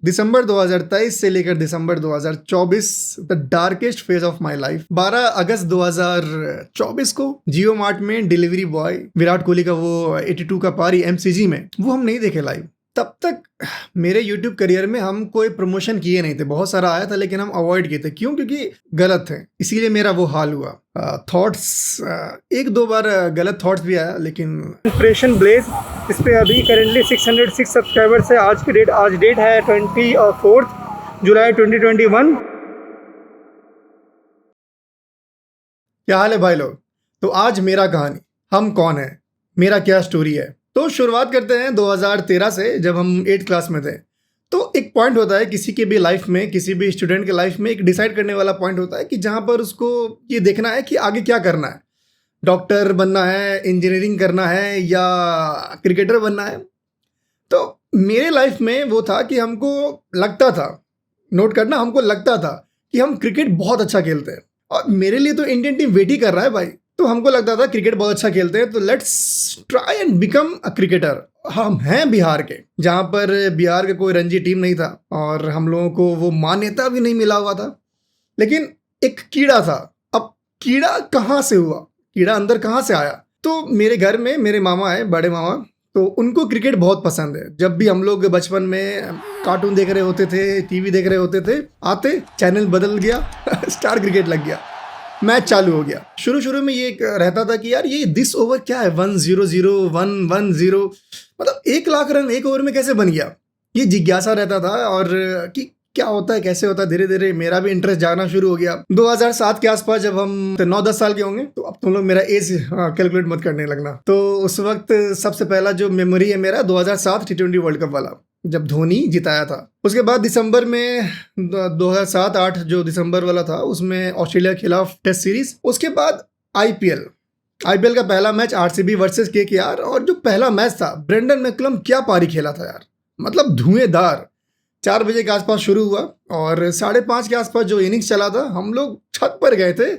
दिसंबर 2023 से लेकर दिसंबर 2024 the darkest phase of my life. 12 अगस्त 2024 को जियो मार्ट में डिलीवरी बॉय विराट कोहली का वो 82 का पारी एमसीजी में, वो हम नहीं देखे लाइव। तब तक मेरे YouTube करियर में हम कोई प्रमोशन किए नहीं थे। बहुत सारा आया था लेकिन हम अवॉइड किए थे। क्यों? क्योंकि गलत थे, इसीलिए मेरा वो हाल हुआ। थॉट्स एक दो बार गलत थॉट्स भी आया, लेकिन ऑपरेशन ब्लेज इस पे अभी करेंटली 606 सब्सक्राइबर्स है। आज डेट है 24 जुलाई 2021। क्या हाल है भाई लोग? तो आज मेरा कहानी, हम कौन है, मेरा क्या स्टोरी है। तो शुरुआत करते हैं 2013 से, जब हम 8th क्लास में थे। तो एक पॉइंट होता है किसी के भी लाइफ में, किसी भी स्टूडेंट के लाइफ में एक डिसाइड करने वाला पॉइंट होता है कि जहाँ पर उसको ये देखना है कि आगे क्या करना है। डॉक्टर बनना है, इंजीनियरिंग करना है, या क्रिकेटर बनना है। तो मेरे लाइफ में वो था कि हमको लगता था, नोट करना, हमको लगता था कि हम क्रिकेट बहुत अच्छा खेलते हैं। और मेरे लिए तो इंडियन टीम वेट ही कर रहा है भाई। तो हमको लगता था क्रिकेट बहुत अच्छा खेलते हैं, तो let's try and become a cricketer. हम हैं बिहार के, जहाँ पर बिहार का कोई रणजी टीम नहीं था और हम लोगों को वो मान्यता भी नहीं मिला हुआ था। लेकिन एक कीड़ा था। अब कीड़ा कहाँ से हुआ, कीड़ा अंदर कहाँ से आया? तो मेरे घर में मेरे मामा है, बड़े मामा, तो उनको क्रिकेट बहुत पसंद है। जब भी हम लोग बचपन में कार्टून देख रहे होते थे, टीवी देख रहे होते थे, आते चैनल बदल गया स्टार क्रिकेट लग गया, मैच चालू हो गया। शुरू शुरू में ये रहता था कि यार ये दिस ओवर क्या है, 1-0-0 1-1-0, मतलब 1 लाख रन एक ओवर में कैसे बन गया? ये जिज्ञासा रहता था और कि क्या होता है, कैसे होता है। धीरे धीरे मेरा भी इंटरेस्ट जागना शुरू हो गया। 2007 के आसपास जब हम 9-10 साल के होंगे, तो अब तुम लोग मेरा एज कैलकुलेट मत करने लगना। तो उस वक्त सबसे पहला जो मेमोरी है मेरा 2007 T20 वर्ल्ड कप वाला, जब धोनी जिताया था। उसके बाद दिसंबर में 2007-8 जो दिसंबर वाला था, उसमें ऑस्ट्रेलिया के खिलाफ टेस्ट सीरीज। उसके बाद आईपीएल का पहला मैच आरसीबी वर्सेस केकेआर, और जो पहला मैच था, ब्रेंडन मैकलम क्या पारी खेला था यार, मतलब धुएंधार। 4 बजे के आसपास शुरू हुआ और 5:30 के आसपास जो इनिंग्स चला था, हम लोग छत पर गए थे,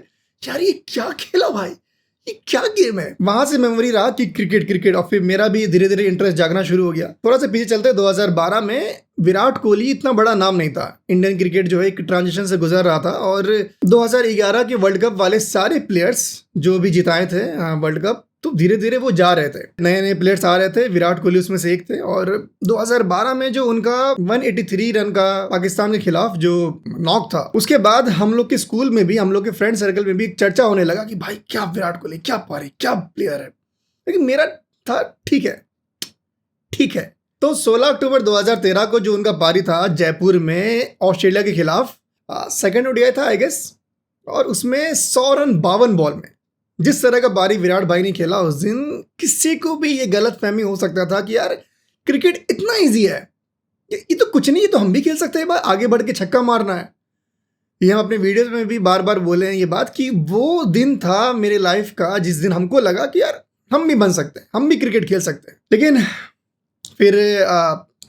यार ये क्या खेला भाई, ये क्या गेम है। वहां से मेमोरी रहा कि क्रिकेट क्रिकेट, और फिर मेरा भी धीरे धीरे इंटरेस्ट जागना शुरू हो गया। थोड़ा सा पीछे चलते, 2012 में विराट कोहली इतना बड़ा नाम नहीं था। इंडियन क्रिकेट जो है एक ट्रांजिशन से गुजर रहा था, और 2011 के वर्ल्ड कप वाले सारे प्लेयर्स जो भी जिताए थे वर्ल्ड कप, तो धीरे धीरे वो जा रहे थे, नए नए प्लेयर्स आ रहे थे। विराट कोहली उसमें से एक थे। और 2012 में जो उनका 183 रन का पाकिस्तान के खिलाफ जो नॉक था, उसके बाद हम लोग के स्कूल में भी, हम लोग के फ्रेंड सर्कल में भी एक चर्चा होने लगा कि भाई क्या विराट कोहली, क्या पारी, क्या प्लेयर है। लेकिन मेरा था ठीक है ठीक है। तो 16 अक्टूबर 2013 को जो उनका पारी था जयपुर में ऑस्ट्रेलिया के खिलाफ, सेकंड ओडीआई था आई गेस, और उसमें 100 रन 52 बॉल में, जिस तरह का पारी विराट भाई ने खेला उस दिन, किसी को भी ये गलत फहमी हो सकता था कि यार क्रिकेट इतना इजी है, ये तो कुछ नहीं, ये तो हम भी खेल सकते हैं भाई, आगे बढ़ के छक्का मारना है। ये हम अपने वीडियोस में भी बार बार बोले हैं ये बात, कि वो दिन था मेरे लाइफ का जिस दिन हमको लगा कि यार हम भी बन सकते हैं, हम भी क्रिकेट खेल सकते हैं। लेकिन फिर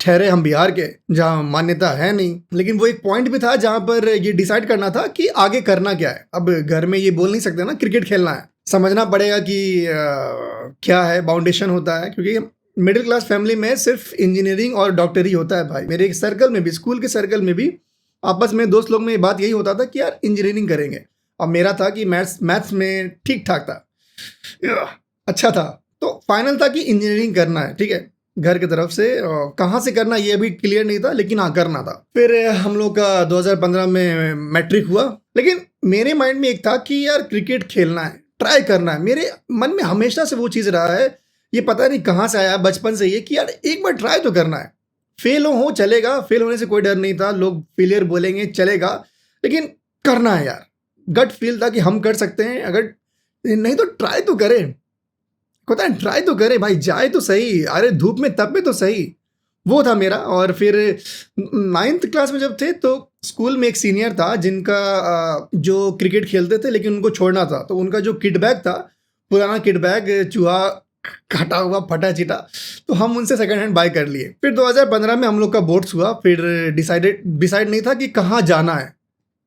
ठहरे हम बिहार के, जहाँ मान्यता है नहीं। लेकिन वो एक पॉइंट भी था जहाँ पर ये डिसाइड करना था कि आगे करना क्या है। अब घर में ये बोल नहीं सकते ना क्रिकेट खेलना है, समझना पड़ेगा कि क्या है, बाउंडेशन होता है। क्योंकि मिडिल क्लास फैमिली में सिर्फ इंजीनियरिंग और डॉक्टरी होता है भाई। मेरे सर्कल में भी, स्कूल के सर्कल में भी, आपस में दोस्त लोग में ये बात यही होता था कि यार इंजीनियरिंग करेंगे। और मेरा था कि मैथ्स में ठीक ठाक था, अच्छा था। तो फाइनल था कि इंजीनियरिंग करना है, ठीक है। घर की तरफ से कहाँ से करना ये अभी क्लियर नहीं था, लेकिन हाँ करना था। फिर हम लोग का 2015 में मैट्रिक हुआ। लेकिन मेरे माइंड में एक था कि यार क्रिकेट खेलना है, ट्राई करना है। मेरे मन में हमेशा से वो चीज़ रहा है, ये पता नहीं कहाँ से आया, बचपन से ये, कि यार एक बार ट्राई तो करना है। फेल हो चलेगा, फेल होने से कोई डर नहीं था, लोग फेलियर बोलेंगे चलेगा, लेकिन करना है यार। गट फील था कि हम कर सकते हैं, अगर नहीं तो ट्राई तो करें, होता है ट्राई तो करे भाई, जाए तो सही, अरे धूप में तपे तो सही। वो था मेरा। और फिर 9th क्लास में जब थे, तो स्कूल में एक सीनियर था जिनका जो क्रिकेट खेलते थे लेकिन उनको छोड़ना था। तो उनका जो किट बैग था, पुराना किट बैग, चूहा काटा हुआ, फटा चिटा, तो हम उनसे सेकंड हैंड बाय कर लिए। फिर 2015 में हम लोग का बोर्ड्स हुआ। फिर डिसाइड नहीं था कि कहाँ जाना है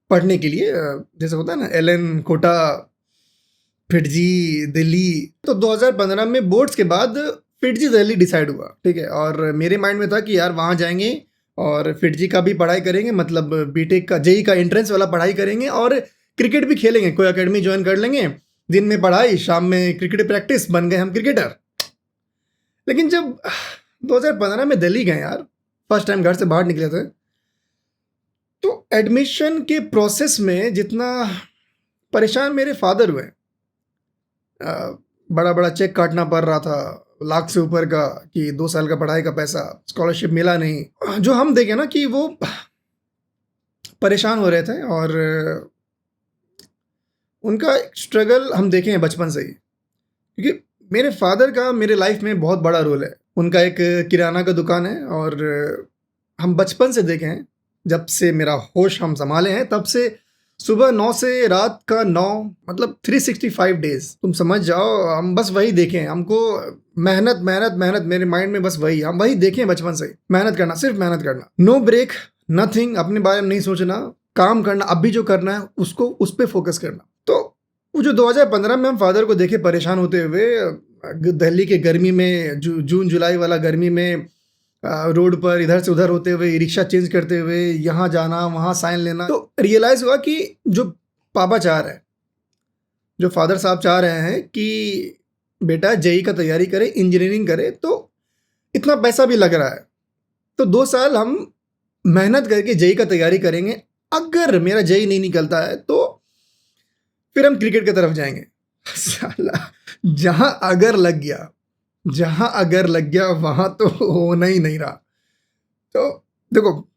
पढ़ने के लिए। जैसे होता है ना, एलन, कोटा, फिटजी, दिल्ली। तो 2015 में बोर्ड्स के बाद फिटजी दिल्ली डिसाइड हुआ, ठीक है। और मेरे माइंड में था कि यार वहाँ जाएंगे, और फिटजी का भी पढ़ाई करेंगे, मतलब बीटेक का जेई का एंट्रेंस वाला पढ़ाई करेंगे और क्रिकेट भी खेलेंगे, कोई एकेडमी ज्वाइन कर लेंगे, दिन में पढ़ाई शाम में क्रिकेट प्रैक्टिस, बन गए हम क्रिकेटर। लेकिन जब 2015 में दिल्ली गए यार, फर्स्ट टाइम घर से बाहर निकले थे, तो एडमिशन के प्रोसेस में जितना परेशान मेरे फादर हुए, बड़ा बड़ा चेक काटना पड़ रहा था लाख से ऊपर का, कि 2 साल का पढ़ाई का पैसा, स्कॉलरशिप मिला नहीं, जो हम देखे ना कि वो परेशान हो रहे थे। और उनका स्ट्रगल हम देखे हैं बचपन से ही, क्योंकि मेरे फादर का मेरे लाइफ में बहुत बड़ा रोल है। उनका एक किराना का दुकान है और हम बचपन से देखे हैं, जब से मेरा होश हम संभाले हैं तब से सुबह 9 से रात का 9, मतलब 365 डेज तुम समझ जाओ, हम बस वही देखें। हमको मेहनत मेहनत मेहनत, मेरे माइंड में बस वही, हम वही देखें बचपन से, मेहनत करना, सिर्फ मेहनत करना, नो ब्रेक, नथिंग, अपने बारे में नहीं सोचना, काम करना, अब भी जो करना है उसको, उस पर फोकस करना। तो वो जो 2015 में हम फादर को देखे परेशान होते हुए दिल्ली के गर्मी में, जून जुलाई वाला गर्मी में, रोड पर इधर से उधर होते हुए, रिक्शा चेंज करते हुए, यहाँ जाना वहाँ साइन लेना, तो रियलाइज़ हुआ कि जो पापा चाह रहे हैं, जो फादर साहब चाह रहे हैं कि बेटा जेई का तैयारी करे, इंजीनियरिंग करे, तो इतना पैसा भी लग रहा है, तो 2 साल हम मेहनत करके जेई का तैयारी करेंगे, अगर मेरा जेई नहीं निकलता है तो फिर हम क्रिकेट की तरफ जाएंगे। साला, जहाँ अगर लग गया वहाँ तो होना ही नहीं रहा। तो देखो,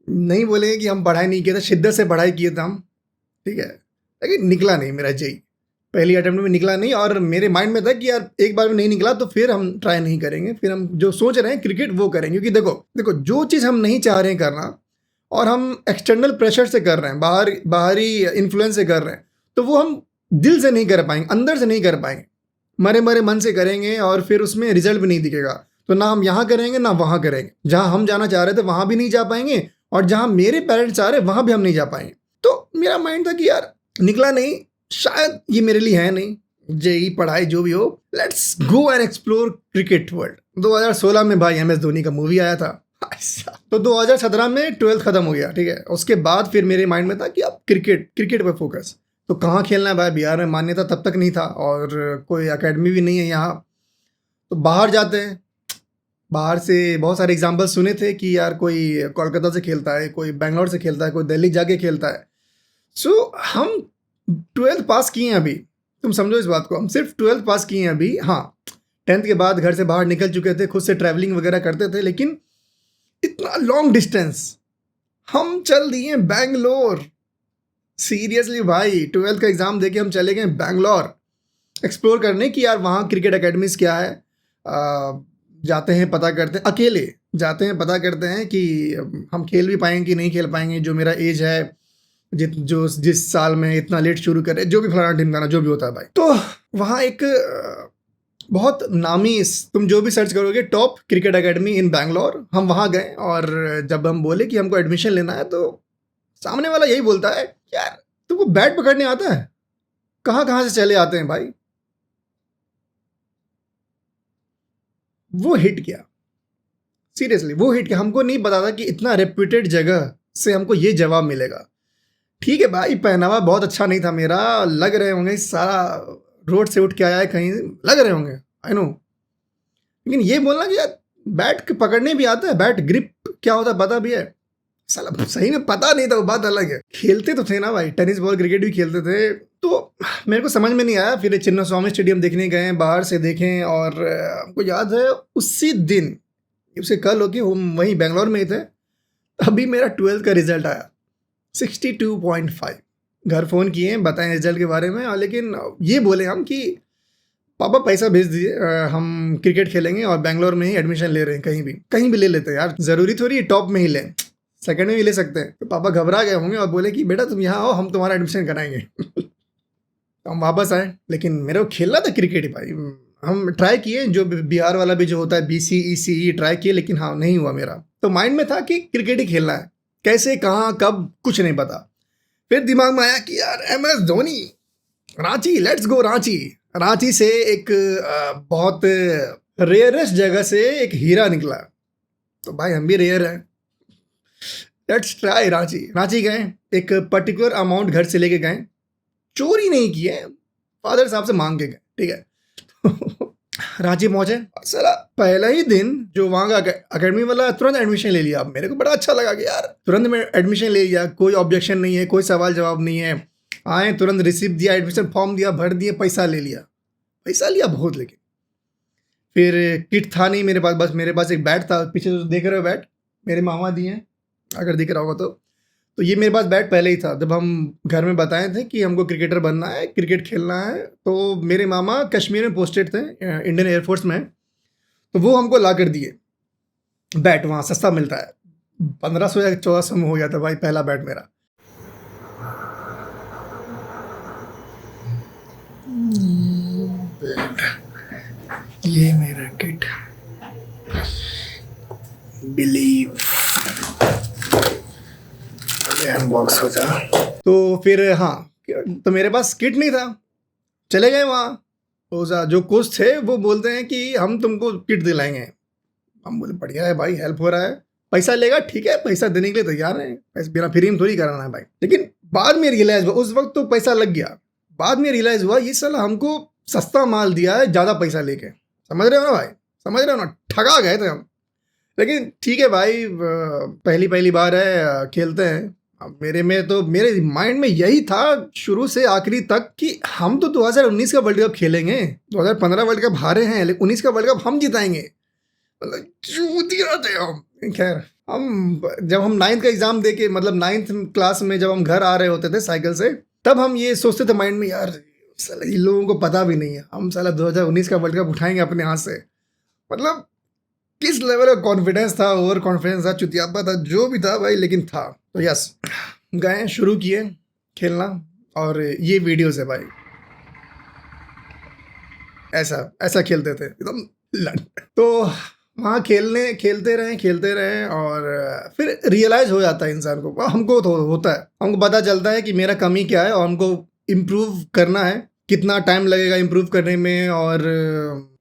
नहीं बोलेंगे कि हम पढ़ाई नहीं किए थे, शिद्दत से पढ़ाई किए थे हम, ठीक है, लेकिन निकला नहीं मेरा जेई, पहली अटेम्प्ट में निकला नहीं। और मेरे माइंड में था कि यार एक बार में नहीं निकला तो फिर हम ट्राई नहीं करेंगे, फिर हम जो सोच रहे हैं क्रिकेट वो करेंगे। क्योंकि देखो जो चीज़ हम नहीं चाह रहे हैं करना और हम एक्सटर्नल प्रेशर से कर रहे हैं, बाहरी इन्फ्लुएंस से कर रहे हैं, तो वो हम दिल से नहीं कर पाएंगे, अंदर से नहीं कर पाएंगे, मरे मरे मन से करेंगे और फिर उसमें रिजल्ट भी नहीं दिखेगा। तो ना हम यहाँ करेंगे ना वहाँ करेंगे, जहाँ हम जाना चाह रहे थे वहाँ भी नहीं जा पाएंगे, और जहाँ मेरे पेरेंट्स चाह रहे वहाँ भी हम नहीं जा पाएंगे। तो मेरा माइंड था कि यार निकला नहीं, शायद ये मेरे लिए है नहीं, जेई पढ़ाई जो भी हो, let's go and explore cricket world. 2016 में भाई MS धोनी का मूवी आया था। तो 2017 में 12th खत्म हो गया, ठीक है, उसके बाद फिर मेरे माइंड में था कि अब क्रिकेट पर फोकस। तो कहाँ खेलना है भाई, बिहार में मान्यता तब तक नहीं था और कोई एकेडमी भी नहीं है यहाँ, तो बाहर जाते हैं। बाहर से बहुत सारे एग्जाम्पल सुने थे कि यार कोई कोलकाता से खेलता है, कोई बेंगलोर से खेलता है, कोई दिल्ली जाके खेलता है। सो हम 12th पास किए हैं अभी, तुम समझो इस बात को, हम सिर्फ 12th पास किए हैं अभी। हाँ, 10th के बाद घर से बाहर निकल चुके थे, खुद से ट्रैवलिंग वगैरह करते थे, लेकिन इतना लॉन्ग डिस्टेंस हम चल दिए बैंगलोर। सीरियसली भाई, 12th का एग्ज़ाम देके हम चले गए बैंगलोर एक्सप्लोर करने की यार वहाँ क्रिकेट एकेडमीज़ क्या है। जाते हैं, पता करते हैं, अकेले जाते हैं, पता करते हैं कि हम खेल भी पाएंगे कि नहीं खेल पाएंगे, जो मेरा एज है, जिस साल में इतना लेट शुरू करे, जो भी फलाना ढिमकाना जो भी होता है भाई। तो वहाँ एक बहुत नामी, तुम जो भी सर्च करोगे, top cricket academy in Bangalore, हम वहाँ गए। और जब हम बोले कि हमको एडमिशन लेना है, तो सामने वाला यही बोलता है, यार तुमको बैट पकड़ने आता है? कहाँ कहाँ से चले आते हैं भाई। वो हिट किया, सीरियसली वो हिट किया। हमको नहीं पता था कि इतना रेप्यूटेड जगह से हमको ये जवाब मिलेगा। ठीक है भाई, पहनावा बहुत अच्छा नहीं था मेरा, लग रहे होंगे सारा रोड से उठ के आया है कहीं, लग रहे होंगे, आई नो, लेकिन ये बोलना कि यार बैट पकड़ने भी आता है, बैट ग्रिप क्या होता है पता भी है, साला सही में पता नहीं था, वो बात अलग है। खेलते तो थे ना भाई, टेनिस बॉल क्रिकेट भी खेलते थे, तो मेरे को समझ में नहीं आया। फिर चिन्ना स्वामी स्टेडियम देखने गए, बाहर से देखें, और हमको याद है उसी दिन, उससे कल हो कि हम वहीं बेंगलोर में ही थे, अभी मेरा 12th का रिजल्ट आया 62.5। घर फ़ोन किए, बताएं रिजल्ट के बारे में, लेकिन ये बोले हम कि पापा पैसा भेज दीजिए, हम क्रिकेट खेलेंगे और बेंगलोर में ही एडमिशन ले रहे हैं, कहीं भी ले लेते हैं यार, ज़रूरी थोड़ी टॉप में ही लें, सेकंड में भी ले सकते हैं। तो पापा घबरा गए होंगे और बोले कि बेटा तुम यहाँ आओ, हम तुम्हारा एडमिशन कराएंगे। तो हम वापस आए, लेकिन मेरे को खेलना था क्रिकेट ही भाई। हम ट्राई किए, जो बिहार वाला भी जो होता है BCECE ट्राई किए, लेकिन हाँ नहीं हुआ मेरा। तो माइंड में था कि क्रिकेट ही खेलना है, कैसे कहाँ कब कुछ नहीं पता। फिर दिमाग में आया कि यार MS Dhoni, Ranchi, let's go Ranchi. Ranchi से एक बहुत रेयरेस्ट जगह से एक हीरा निकला। तो भाई हम भी रेयर हैं, लेट्स ट्राई रांची। रांची गए, एक पर्टिकुलर अमाउंट घर से लेके गए, चोरी नहीं किए, फादर साहब से मांग के गए, ठीक है। रांची पहुंचे, साला पहला ही दिन जो वहाँ का अकेडमी वाला तुरंत एडमिशन ले लिया। अब मेरे को बड़ा अच्छा लगा कि यार तुरंत में एडमिशन ले लिया, कोई ऑब्जेक्शन नहीं है, कोई सवाल जवाब नहीं है। आए, तुरंत रिसिप्ट दिया, एडमिशन फॉर्म दिया, भर दिए, पैसा ले लिया। पैसा लिया बहुत, लेकिन फिर किट था नहीं मेरे पास, बस मेरे पास एक बैट था। पीछे जो देख रहे हो बैट मेरे मामा दिए हैं, अगर दिख रहा होगा तो ये मेरे पास बैट पहले ही था। जब हम घर में बताए थे कि हमको क्रिकेटर बनना है, क्रिकेट खेलना है, तो मेरे मामा कश्मीर में पोस्टेड थे, इंडियन एयरफोर्स में, तो वो हमको ला कर दिए बैट। वहाँ सस्ता मिलता है, 1500 या 1400 में हो गया था भाई पहला बैट मेरा। ये मेरा किट, बिलीव अनबॉक्स हो जा। तो फिर हाँ, तो मेरे पास किट नहीं था, चले गए वहाँ। तो जो कोच थे वो बोलते हैं कि हम तुमको किट दिलाएंगे। हम बोले बढ़िया है भाई, हेल्प हो रहा है, पैसा लेगा ठीक है, पैसा देने के लिए तैयार है, पैसा बिना फ्री में थोड़ी कराना है भाई। लेकिन बाद में रियलाइज हुआ, उस वक्त तो पैसा लग गया, बाद में रियलाइज हुआ ये साला हमको सस्ता माल दिया है ज़्यादा पैसा लेके। समझ रहे हो ना भाई, समझ रहे हो ना, ठगा गए थे हम। लेकिन ठीक है भाई, पहली बार है, खेलते हैं। अब मेरे माइंड में यही था शुरू से आखिरी तक कि हम तो 2019 का वर्ल्ड कप खेलेंगे, 2015 वर्ल्ड कप हारे हैं, लेकिन 19 का वर्ल्ड कप हम जिताएंगे। मतलब चूतिया थे हम। खैर, हम जब हम 9th का एग्जाम दे के, मतलब 9th क्लास में जब हम घर आ रहे होते थे साइकिल से, तब हम ये सोचते थे माइंड में, यार साला इन लोगों को पता भी नहीं है, हम साला 2019 का वर्ल्ड कप उठाएंगे अपने हाथ से। मतलब किस लेवल का कॉन्फिडेंस था, ओवर कॉन्फिडेंस था, चुतियापा था, जो भी था भाई, लेकिन था। तो यस, गए, शुरू किए खेलना, और ये वीडियोस है भाई, ऐसा खेलते थे एकदम। तो वहाँ खेलते रहे, और फिर रियलाइज हो जाता है इंसान को, हमको तो होता है, हमको पता चलता है कि मेरा कमी क्या है और हमको इम्प्रूव करना है, कितना टाइम लगेगा इम्प्रूव करने में। और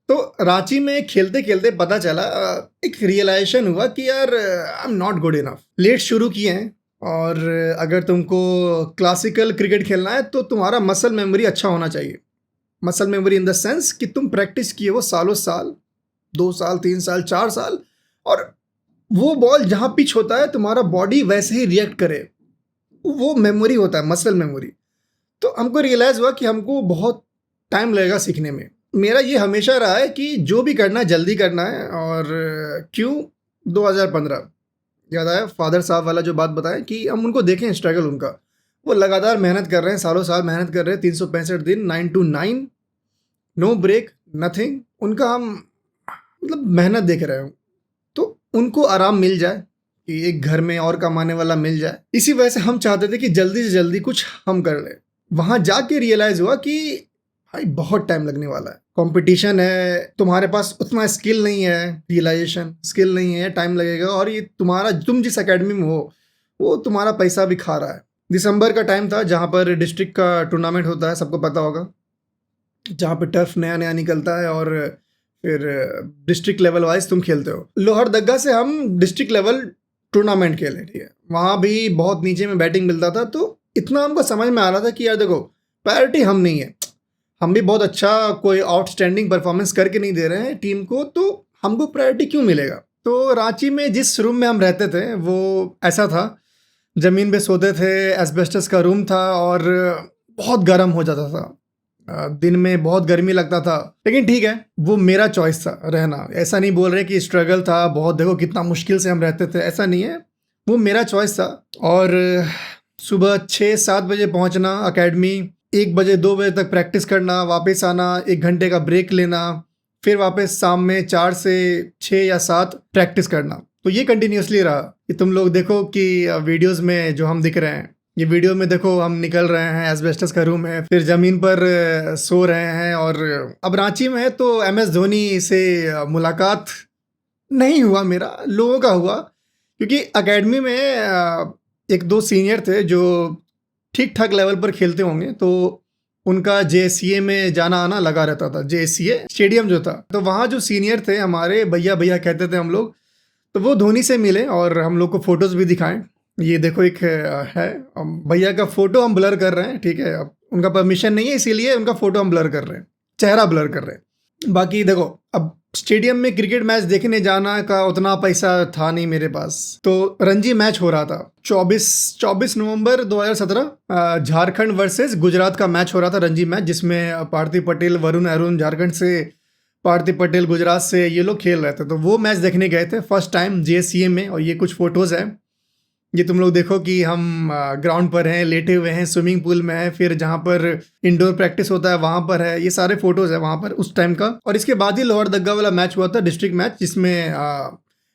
तो रांची में खेलते खेलते पता चला, एक रियलाइजेशन हुआ कि यार I am not good enough. Late शुरू किए हैं, और अगर तुमको क्लासिकल क्रिकेट खेलना है तो तुम्हारा मसल मेमोरी अच्छा होना चाहिए। Muscle memory in the sense कि तुम प्रैक्टिस किए वो सालों साल, 2 साल, 3 साल, 4 साल, और वो बॉल जहाँ पिच होता है तुम्हारा बॉडी वैसे ही रिएक्ट करे, वो मेमोरी होता है, मसल मेमोरी। तो हमको रियलाइज़ हुआ कि हमको बहुत टाइम लगेगा सीखने में। मेरा ये हमेशा रहा है कि जो भी करना है जल्दी करना है। और क्यों 2015 याद आया, फादर साहब वाला जो बात बताएं कि हम उनको देखें स्ट्रगल उनका, वो लगातार मेहनत कर रहे हैं, सालों साल मेहनत कर रहे हैं, 365 दिन, 9 to 9, नो ब्रेक, नथिंग। उनका हम मतलब मेहनत देख रहे हैं, तो उनको आराम मिल जाए कि एक घर में और कमाने वाला मिल जाए, इसी वजह से हम चाहते थे कि जल्दी से जल्दी कुछ हम कर लें। वहाँ जाके रियलाइज़ हुआ कि भाई बहुत टाइम लगने वाला है, कंपटीशन है, तुम्हारे पास उतना स्किल नहीं है, रियलाइजेशन स्किल नहीं है, टाइम लगेगा। और ये तुम जिस एकेडमी में हो वो तुम्हारा पैसा भी खा रहा है। दिसंबर का टाइम था जहाँ पर डिस्ट्रिक्ट का टूर्नामेंट होता है, सबको पता होगा, जहाँ पे टर्फ नया नया निकलता है और फिर डिस्ट्रिक्ट लेवल वाइज तुम खेलते हो। लोहरदगा से हम डिस्ट्रिक्ट लेवल टूर्नामेंट खेले, ठीक है। वहाँ भी बहुत नीचे में बैटिंग मिलता था, तो इतना हमको समझ में आ रहा था कि यार देखो, प्रायोरिटी हम नहीं है, हम भी बहुत अच्छा कोई आउटस्टैंडिंग परफॉर्मेंस करके नहीं दे रहे हैं टीम को, तो हमको प्रायोरिटी क्यों मिलेगा। तो रांची में जिस रूम में हम रहते थे वो ऐसा था, ज़मीन पे सोते थे, एस्बेस्टस का रूम था, और बहुत गर्म हो जाता था, दिन में बहुत गर्मी लगता था। लेकिन ठीक है, वो मेरा चॉइस था रहना, ऐसा नहीं बोल रहे कि स्ट्रगल था बहुत, देखो कितना मुश्किल से हम रहते थे, ऐसा नहीं है, वो मेरा चॉइस था। और सुबह 6-7 बजे पहुंचना एकेडमी, 1 बजे 2 बजे तक प्रैक्टिस करना, वापस आना, 1 घंटे का ब्रेक लेना, फिर वापस शाम में 4 से 6 या 7 प्रैक्टिस करना। तो ये कंटिन्यूसली रहा कि तुम लोग देखो कि वीडियोस में जो हम दिख रहे हैं, ये वीडियो में देखो हम निकल रहे हैं, एस्बेस्टस का रूम है, फिर ज़मीन पर सो रहे हैं। और अब रांची में है तो MS धोनी से मुलाकात नहीं हुआ मेरा, लोगों का हुआ, क्योंकि एकेडमी में 1-2 सीनियर थे जो ठीक ठाक लेवल पर खेलते होंगे, तो उनका JSCA में जाना आना लगा रहता था, JSCA स्टेडियम जो था। तो वहाँ जो सीनियर थे हमारे, भैया भैया कहते थे हम लोग, तो वो धोनी से मिले और हम लोग को फ़ोटोज़ भी दिखाएं। ये देखो एक है भैया का फोटो हम ब्लर कर रहे हैं, ठीक है। अब उनका परमिशन नहीं है इसीलिए उनका फोटो हम ब्लर कर रहे हैं, चेहरा ब्लर कर रहे हैं। बाकी देखो, अब स्टेडियम में क्रिकेट मैच देखने जाना का उतना पैसा था नहीं मेरे पास, तो रणजी मैच हो रहा था 24 नवंबर 2017 झारखंड वर्सेस गुजरात का मैच हो रहा था, रणजी मैच, जिसमें पार्थिव पटेल, वरुण अरुण झारखंड से, पार्थिव पटेल गुजरात से, ये लोग खेल रहे थे। तो वो मैच देखने गए थे फर्स्ट टाइम JSCA में। और ये कुछ फोटोज़ हैं, ये तुम लोग देखो कि हम ग्राउंड पर हैं, लेटे हुए हैं, स्विमिंग पूल में हैं, फिर जहाँ पर इंडोर प्रैक्टिस होता है वहाँ पर है। ये सारे फोटोज़ हैं वहाँ पर उस टाइम का। और इसके बाद ही लोहरदग्गा वाला मैच हुआ था, डिस्ट्रिक्ट मैच, जिसमें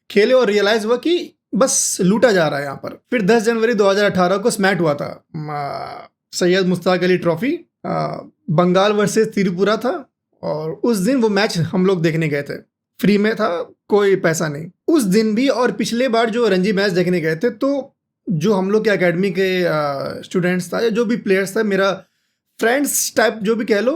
खेले और रियलाइज़ हुआ कि बस लूटा जा रहा है यहाँ पर। फिर 10 जनवरी 2018 को स्मैट हुआ था, सैयद मुश्ताक अली ट्रॉफी, बंगाल वर्सेस त्रिपुरा था। और उस दिन वो मैच हम लोग देखने गए थे, फ्री में था, कोई पैसा नहीं उस दिन भी। और पिछले बार जो रणजी मैच देखने गए थे, तो जो हम लोग के एकेडमी के स्टूडेंट्स था या जो भी प्लेयर्स था, मेरा फ्रेंड्स टाइप जो भी कह लो,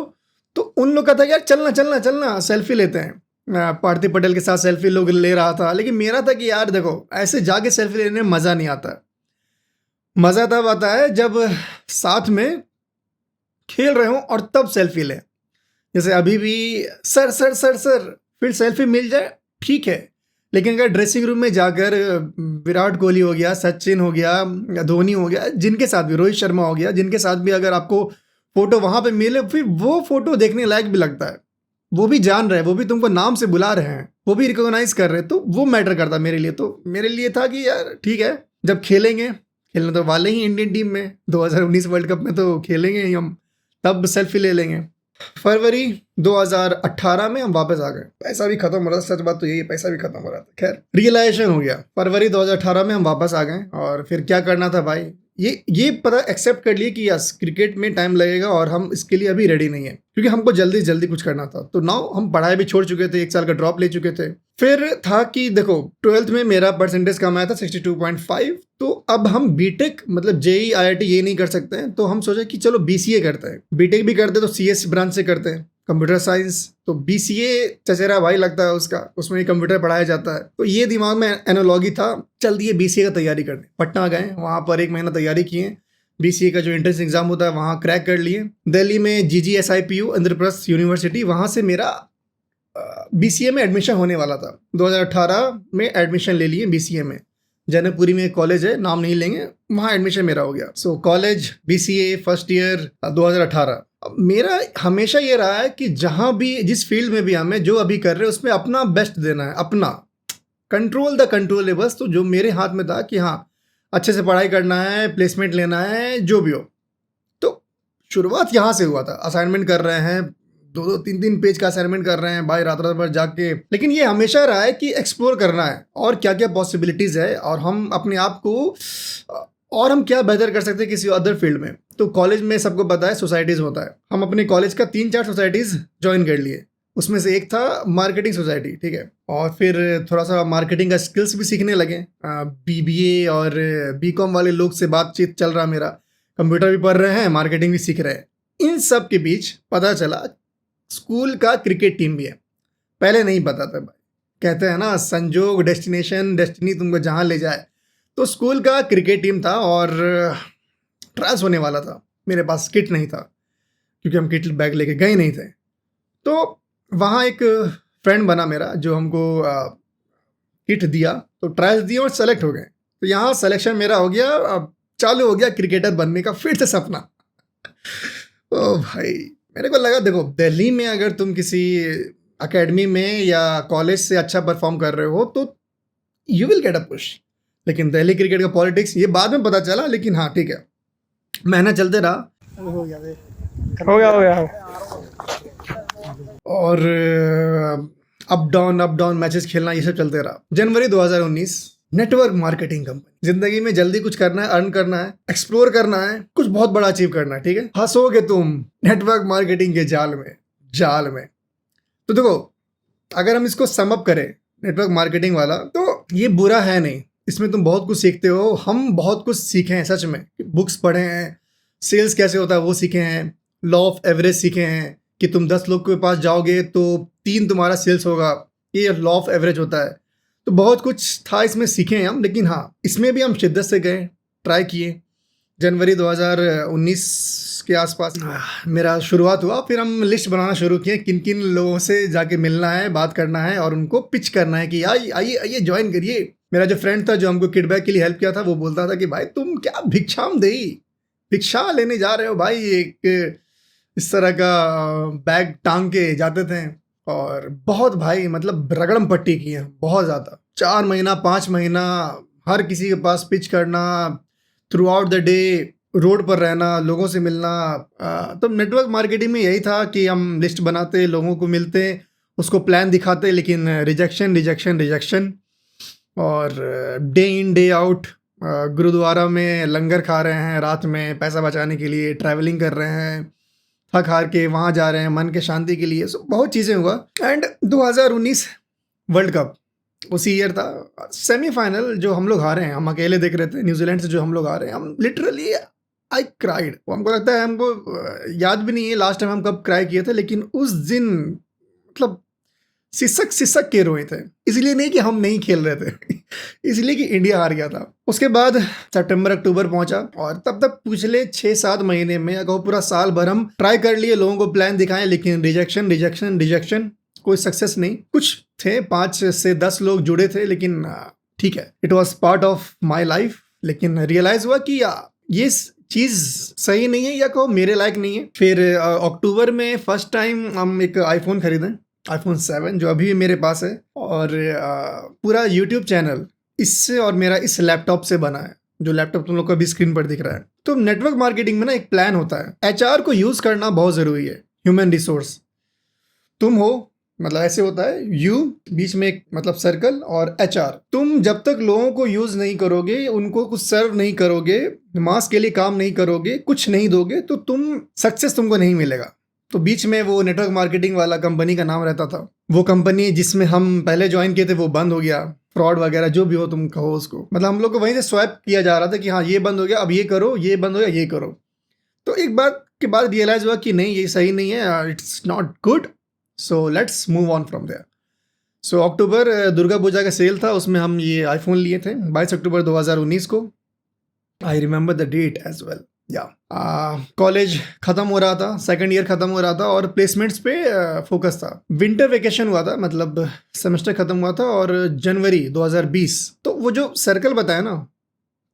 तो उन लोग का था यार चलना चलना चलना, सेल्फी लेते हैं। पार्थिव पटेल के साथ सेल्फी लोग ले रहा था, लेकिन मेरा था कि यार देखो ऐसे जाके सेल्फी लेने में मज़ा नहीं आता। मज़ा तब आता है जब साथ में खेल रहे हों और तब सेल्फी लें। जैसे अभी भी सर सर सर सर, फिर सेल्फी मिल जाए ठीक है, लेकिन अगर ड्रेसिंग रूम में जाकर विराट कोहली हो गया, सचिन हो गया, धोनी हो गया, जिनके साथ भी, रोहित शर्मा हो गया, जिनके साथ भी अगर आपको फोटो वहाँ पे मिले, फिर वो फोटो देखने लायक भी लगता है। वो भी जान रहे हैं, वो भी तुमको नाम से बुला रहे हैं, वो भी रिकॉग्नाइज कर रहे हैं, तो वो मैटर करता मेरे लिए। तो मेरे लिए था कि यार ठीक है, जब खेलेंगे, खेलने तो वाले ही इंडियन टीम में, 2019 वर्ल्ड कप में तो खेलेंगे ही हम, तब सेल्फी ले लेंगे। फरवरी 2018 में हम वापस आ गए, पैसा भी खत्म हो रहा था, सच बात तो यही है, पैसा भी खत्म हो रहा था। खैर रियलाइजेशन हो गया, फरवरी 2018 में हम वापस आ गए। और फिर क्या करना था भाई, ये पता एक्सेप्ट कर लिए कि यस क्रिकेट में टाइम लगेगा और हम इसके लिए अभी रेडी नहीं है, क्योंकि हमको जल्दी जल्दी कुछ करना था। तो नाउ हम पढ़ाई भी छोड़ चुके थे, 1 साल का ड्रॉप ले चुके थे। फिर था कि देखो 12th में मेरा परसेंटेज कम आया था 62.5, तो अब हम बीटेक मतलब JEE IIT ये नहीं कर सकते हैं, तो हम सोचे कि चलो BCA करते हैं। बीटेक भी करते तो CS ब्रांच से करते हैं, कंप्यूटर साइंस। तो BCA चचेरा भाई लगता है उसका, उसमें कंप्यूटर पढ़ाया जाता है। तो ये दिमाग में एनालॉजी था, चल दिए BCA का तैयारी करने। पटना गए, वहाँ पर 1 महीना तैयारी किए, BCA का जो एंट्रेंस एग्जाम होता है वहाँ क्रैक कर लिए। दिल्ली में GGSIPU इंद्रप्रस्थ यूनिवर्सिटी, वहाँ से मेरा BCA में एडमिशन होने वाला था। 2018 में एडमिशन ले लिए BCA में, जनकपुरी में कॉलेज है, नाम नहीं लेंगे, वहाँ एडमिशन मेरा हो गया। So college BCA first year 2018। अब मेरा हमेशा ये रहा है कि जहाँ भी, जिस फील्ड में भी हमें जो अभी कर रहे हैं उसमें अपना बेस्ट देना है, अपना कंट्रोल द कंट्रोलेबल्स। तो जो मेरे हाथ में था कि हाँ अच्छे से पढ़ाई करना है, प्लेसमेंट लेना है, जो भी हो। तो शुरुआत यहाँ से हुआ था, असाइनमेंट कर रहे हैं, 2-2, 3-3 पेज का असाइनमेंट कर रहे हैं भाई, रात रात भर जाग के। लेकिन ये हमेशा रहा है कि एक्सप्लोर करना है और क्या क्या पॉसिबिलिटीज़ है, और हम अपने आप को और हम क्या बेहतर कर सकते हैं किसी अदर फील्ड में। तो कॉलेज में सबको पता है सोसाइटीज़ होता है, हम अपने कॉलेज का 3-4 सोसाइटीज़ ज्वाइन कर लिए। उसमें से एक था मार्केटिंग सोसाइटी, ठीक है। और फिर थोड़ा सा मार्केटिंग का स्किल्स भी सीखने लगे। BBA और BCom वाले लोग से बातचीत चल रहा मेरा, कंप्यूटर भी पढ़ रहे हैं, मार्केटिंग भी सीख रहे हैं। इन सब के बीच पता चला स्कूल का क्रिकेट टीम भी है। पहले नहीं पता था भाई, कहते हैं ना संजोग, डेस्टिनेशन, डेस्टिनी तुमको जहाँ ले जाए। तो स्कूल का क्रिकेट टीम था और ट्रायल्स होने वाला था। मेरे पास किट नहीं था, क्योंकि हम किट बैग लेके गए नहीं थे। तो वहाँ एक फ्रेंड बना मेरा जो हमको किट दिया, तो ट्रायल्स दिए और सेलेक्ट हो गए। तो यहाँ सिलेक्शन मेरा हो गया, अब चालू हो गया क्रिकेटर बनने का फिर से सपना। ओ भाई, मेरे को लगा देखो दिल्ली में अगर तुम किसी एकेडमी में या कॉलेज से अच्छा परफॉर्म कर रहे हो तो you will get a push. लेकिन दिल्ली क्रिकेट का पॉलिटिक्स ये बाद में पता चला, लेकिन हाँ ठीक है, महीना चलते रहा। हो गया। और अप डाउन मैचेस खेलना, ये सब चलते रहा। जनवरी 2019, नेटवर्क मार्केटिंग कंपनी। जिंदगी में जल्दी कुछ करना है, अर्न करना है, एक्सप्लोर करना है, कुछ बहुत बड़ा अचीव करना है, ठीक है। हंसोगे तुम नेटवर्क मार्केटिंग के जाल में। तो देखो अगर हम इसको सम अप करें, नेटवर्क मार्केटिंग वाला, तो ये बुरा है नहीं, इसमें तुम बहुत कुछ सीखते हो। हम बहुत कुछ सीखे हैं सच में, बुक्स पढ़े हैं, सेल्स कैसे होता है वो सीखे हैं, लॉ ऑफ एवरेज सीखे हैं कि तुम 10 लोग के पास जाओगे तो 3 तुम्हारा सेल्स होगा, ये लॉ ऑफ एवरेज होता है। तो बहुत कुछ था इसमें सीखे हैं हम। लेकिन हाँ, इसमें भी हम शिद्दत से गए, ट्राई किए। जनवरी 2019 के आसपास मेरा शुरुआत हुआ। फिर हम लिस्ट बनाना शुरू किए किन किन लोगों से जाके मिलना है, बात करना है और उनको पिच करना है कि आइए आइए आइए ज्वाइन करिए। मेरा जो फ्रेंड था जो हमको किडबैक के लिए हेल्प किया था, वो बोलता था कि भाई तुम क्या भिक्षाम देही, भिक्षा लेने जा रहे हो भाई, एक इस तरह का बैग टांग के जाते थे। और बहुत भाई मतलब रगड़म पट्टी की है बहुत ज़्यादा, 4 महीना 5 महीना हर किसी के पास पिच करना, through out the day road पर रहना, लोगों से मिलना। तो नेटवर्क मार्केटिंग में यही था कि हम लिस्ट बनाते, लोगों को मिलते, उसको प्लान दिखाते, लेकिन रिजेक्शन रिजेक्शन रिजेक्शन। और day in day out gurdwara में लंगर खा रहे हैं, रात में पैसा बचाने के लिए ट्रैवलिंग कर रहे हैं, थक हार के वहाँ जा रहे हैं मन के शांति के लिए। सो बहुत चीज़ें हुआ। एंड 2019 वर्ल्ड कप उसी ईयर था। सेमीफाइनल जो हम लोग हारे हैं, हम अकेले देख रहे थे, न्यूजीलैंड से जो हम लोग हारे हैं, हम लिटरली आई क्राइड। हमको लगता है, हमको याद भी नहीं है लास्ट टाइम हम कब क्राई किए थे, लेकिन उस दिन मतलब सिसक सिसक के रोए थे। इसलिए नहीं कि हम नहीं खेल रहे थे इसलिए कि इंडिया हार गया था। उसके बाद सितंबर अक्टूबर पहुंचा और तब तक पिछले 6-7 महीने में अगर पूरा साल भर हम ट्राई कर लिए, लोगों को प्लान दिखाएं, लेकिन रिजेक्शन रिजेक्शन रिजेक्शन, कोई सक्सेस नहीं। कुछ थे 5 से 10 लोग जुड़े थे, लेकिन ठीक है, it was part of my life. लेकिन रियलाइज हुआ कि ये चीज़ सही नहीं है या कहो मेरे लायक नहीं है। फिर अक्टूबर में फर्स्ट टाइम हम एक आईफोन खरीदें, iPhone 7 जो अभी मेरे पास है। और पूरा YouTube चैनल इससे और मेरा इस लैपटॉप से बना है, जो लैपटॉप तुम लोग को अभी स्क्रीन पर दिख रहा है। तो नेटवर्क मार्केटिंग में ना एक प्लान होता है। HR को यूज़ करना बहुत ज़रूरी है। ह्यूमन रिसोर्स तुम हो, मतलब ऐसे होता है, यू बीच में एक मतलब सर्कल और HR। तुम जब तक लोगों को यूज़ नहीं करोगे, उनको कुछ सर्व नहीं करोगे, मास के लिए काम नहीं करोगे, कुछ नहीं दोगे, तो तुम सक्सेस तुमको नहीं मिलेगा। तो बीच में वो नेटवर्क मार्केटिंग वाला कंपनी का नाम रहता था। वो कंपनी जिसमें हम पहले ज्वाइन किए थे वो बंद हो गया। फ्रॉड वगैरह जो भी हो तुम कहो उसको, मतलब हम लोग को वहीं से स्वैप किया जा रहा था कि हाँ ये बंद हो गया, अब ये करो, ये बंद हो गया, ये करो। तो एक बार के बाद रियलाइज हुआ कि नहीं, ये सही नहीं है, it's not good, so let's move on from there. So October Durga Puja का सेल था, उसमें हम ये आईफोन लिए थे 22 अक्टूबर 2019 को। I remember the date as well. या कॉलेज ख़त्म हो रहा था, सेकंड ईयर ख़त्म हो रहा था और प्लेसमेंट्स पे फोकस था। विंटर वेकेशन हुआ था, मतलब सेमेस्टर ख़त्म हुआ था, और जनवरी 2020। तो वो जो सर्कल बताया ना,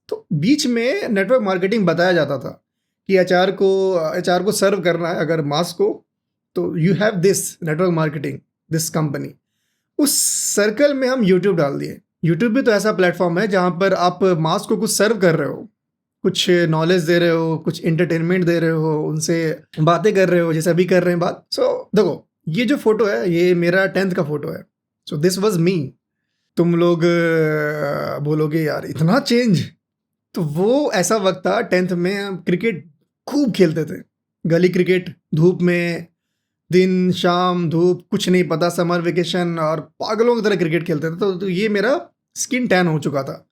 तो बीच में नेटवर्क मार्केटिंग बताया जाता था कि HR को सर्व करना है अगर मास को, तो you have this network marketing, this company. उस सर्कल में हम यूट्यूब डाल दिए। यूट्यूब भी तो ऐसा प्लेटफॉर्म है जहाँ पर आप मास को कुछ सर्व कर रहे हो, कुछ नॉलेज दे रहे हो, कुछ एंटरटेनमेंट दे रहे हो, उनसे बातें कर रहे हो, जैसे अभी कर रहे हैं बात। सो देखो, ये जो फोटो है ये मेरा 10th का फोटो है। So this was me. तुम लोग बोलोगे यार इतना चेंज, तो वो ऐसा वक्त था 10th में, हम क्रिकेट खूब खेलते थे, गली क्रिकेट, धूप में, दिन शाम धूप, कुछ नहीं पता, समर वेकेशन, और पागलों की तरह क्रिकेट खेलते थे। तो ये मेरा स्किन टैन हो चुका था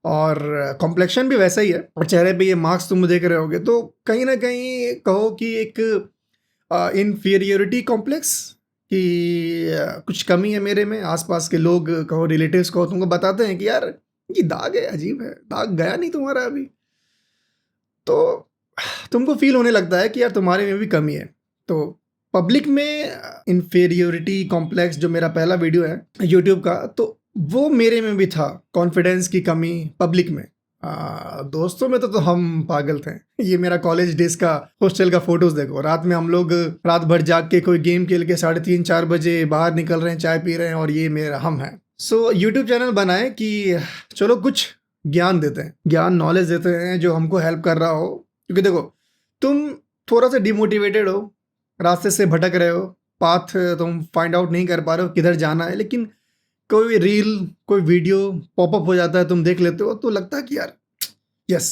और कॉम्प्लेक्शन भी वैसा ही है, और चेहरे पे ये मार्क्स तुम देख रहे होगे, तो कहीं ना कहीं कहो कि एक इन्फीरियोरिटी कॉम्प्लेक्स कि कुछ कमी है मेरे में। आसपास के लोग कहो, रिलेटिव्स कहो, तुमको बताते हैं कि यार ये दाग है, अजीब है, दाग गया नहीं तुम्हारा अभी, तो तुमको फील होने लगता है कि यार तुम्हारे में भी कमी है। तो पब्लिक में इन्फीरियोरिटी कॉम्प्लेक्स जो मेरा पहला वीडियो है यूट्यूब का, तो वो मेरे में भी था, कॉन्फिडेंस की कमी पब्लिक में। दोस्तों में तो हम पागल थे। ये मेरा कॉलेज डेज का हॉस्टल का फोटोज देखो, रात में हम लोग रात भर जाग के कोई गेम खेल के 3:30-4 बजे बाहर निकल रहे हैं, चाय पी रहे हैं, और ये मेरा हम है। सो यूट्यूब चैनल बनाए कि चलो कुछ ज्ञान देते हैं, ज्ञान नॉलेज देते हैं जो हमको हेल्प कर रहा हो। क्योंकि देखो, तुम थोड़ा सा डिमोटिवेटेड हो, रास्ते से भटक रहे हो, पाथ तुम फाइंड आउट नहीं कर पा रहे हो किधर जाना है, लेकिन कोई रील, कोई वीडियो पॉपअप हो जाता है, तुम देख लेते हो, तो लगता है कि यार यस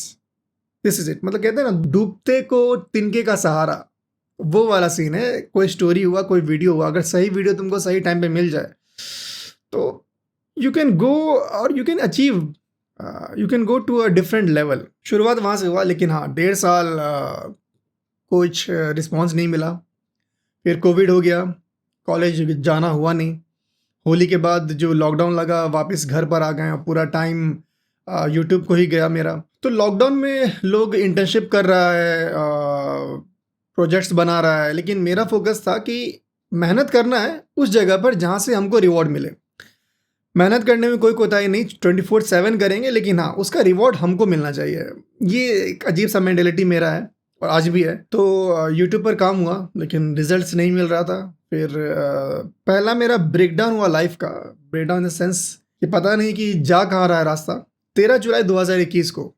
दिस इज इट। मतलब कहते हैं ना, डूबते को तिनके का सहारा, वो वाला सीन है। कोई स्टोरी हुआ, कोई वीडियो हुआ, अगर सही वीडियो तुमको सही टाइम पे मिल जाए तो यू कैन गो और you can achieve, you can go to a different level. शुरुआत वहाँ से हुआ, लेकिन हाँ 1.5 साल कुछ रिस्पॉन्स नहीं मिला। फिर कोविड हो गया, कॉलेज जाना हुआ नहीं। होली के बाद जो लॉकडाउन लगा, वापस घर पर आ गए, पूरा टाइम यूट्यूब को ही गया मेरा। तो लॉकडाउन में लोग इंटर्नशिप कर रहा है, प्रोजेक्ट्स बना रहा है, लेकिन मेरा फोकस था कि मेहनत करना है उस जगह पर जहाँ से हमको रिवॉर्ड मिले। मेहनत करने में कोई कोताही नहीं, 24/7 करेंगे, लेकिन हाँ उसका रिवॉर्ड हमको मिलना चाहिए। ये एक अजीब सा मेंटेलिटी मेरा है और आज भी है। तो यूट्यूब पर काम हुआ लेकिन रिजल्ट्स नहीं मिल रहा था। फिर पहला मेरा ब्रेकडाउन हुआ लाइफ का, ब्रेकडाउन इन द सेंस कि पता नहीं कि जा कहाँ रहा है रास्ता। 13 जुलाई 2021 को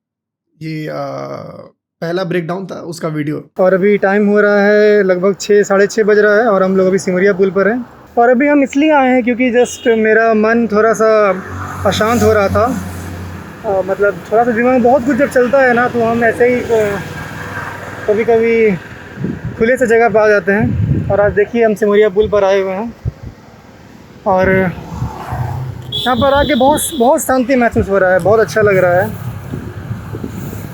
ये पहला ब्रेकडाउन था, उसका वीडियो। और अभी टाइम हो रहा है लगभग 6-6:30 बज रहा है और हम लोग अभी सिमरिया पुल पर हैं। और अभी हम इसलिए आए हैं क्योंकि जस्ट मेरा मन थोड़ा सा अशांत हो रहा था। मतलब थोड़ा सा दिमाग में बहुत कुछ जब चलता है ना, तो हम ऐसे ही कभी कभी खुले से जगह पर आ जाते हैं। और आज देखिए हम सिमरिया पुल पर आए हुए हैं और यहाँ पर आके बहुत शांति महसूस हो रहा है, बहुत अच्छा लग रहा है।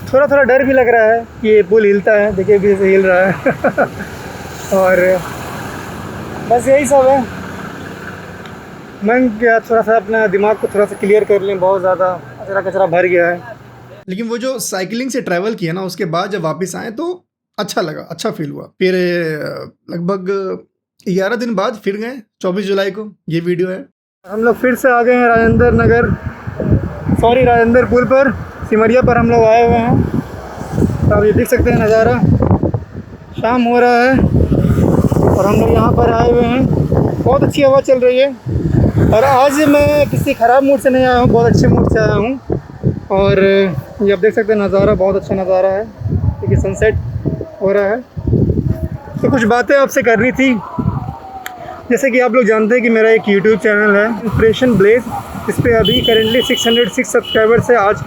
थोड़ा थोड़ा डर भी लग रहा है कि ये पुल हिलता है, देखिए अभी से हिल रहा है और बस यही सब है। मन क्या थोड़ा सा अपना दिमाग को थोड़ा सा क्लियर कर लें, बहुत ज़्यादा कचरा कचरा भर गया है। लेकिन वो जो साइकिलिंग से ट्रैवल किया ना, उसके बाद जब वापस आए तो अच्छा लगा, अच्छा फील हुआ। फिर लगभग 11 दिन बाद फिर गए, 24 जुलाई को ये वीडियो है। हम लोग फिर से आ गए हैं राजेंद्र पुल पर, सिमरिया पर हम लोग आए हुए हैं। तो आप ये देख सकते हैं नज़ारा, शाम हो रहा है और हम लोग यहाँ पर आए हुए हैं। बहुत अच्छी हवा चल रही है और आज मैं किसी ख़राब मूड से नहीं आया हूँ, बहुत अच्छे मूड से आया हूँ। और ये आप देख सकते हैं नज़ारा, बहुत अच्छा नज़ारा है, देखिए सनसेट हो रहा है। तो कुछ बातें आपसे करनी थी। जैसे कि आप लोग जानते हैं कि मेरा एक यूट्यूब चैनल है इंस्पिरेशन ब्लेज, इस पर अभी करेंटली 606 सब्सक्राइबर्स है। आज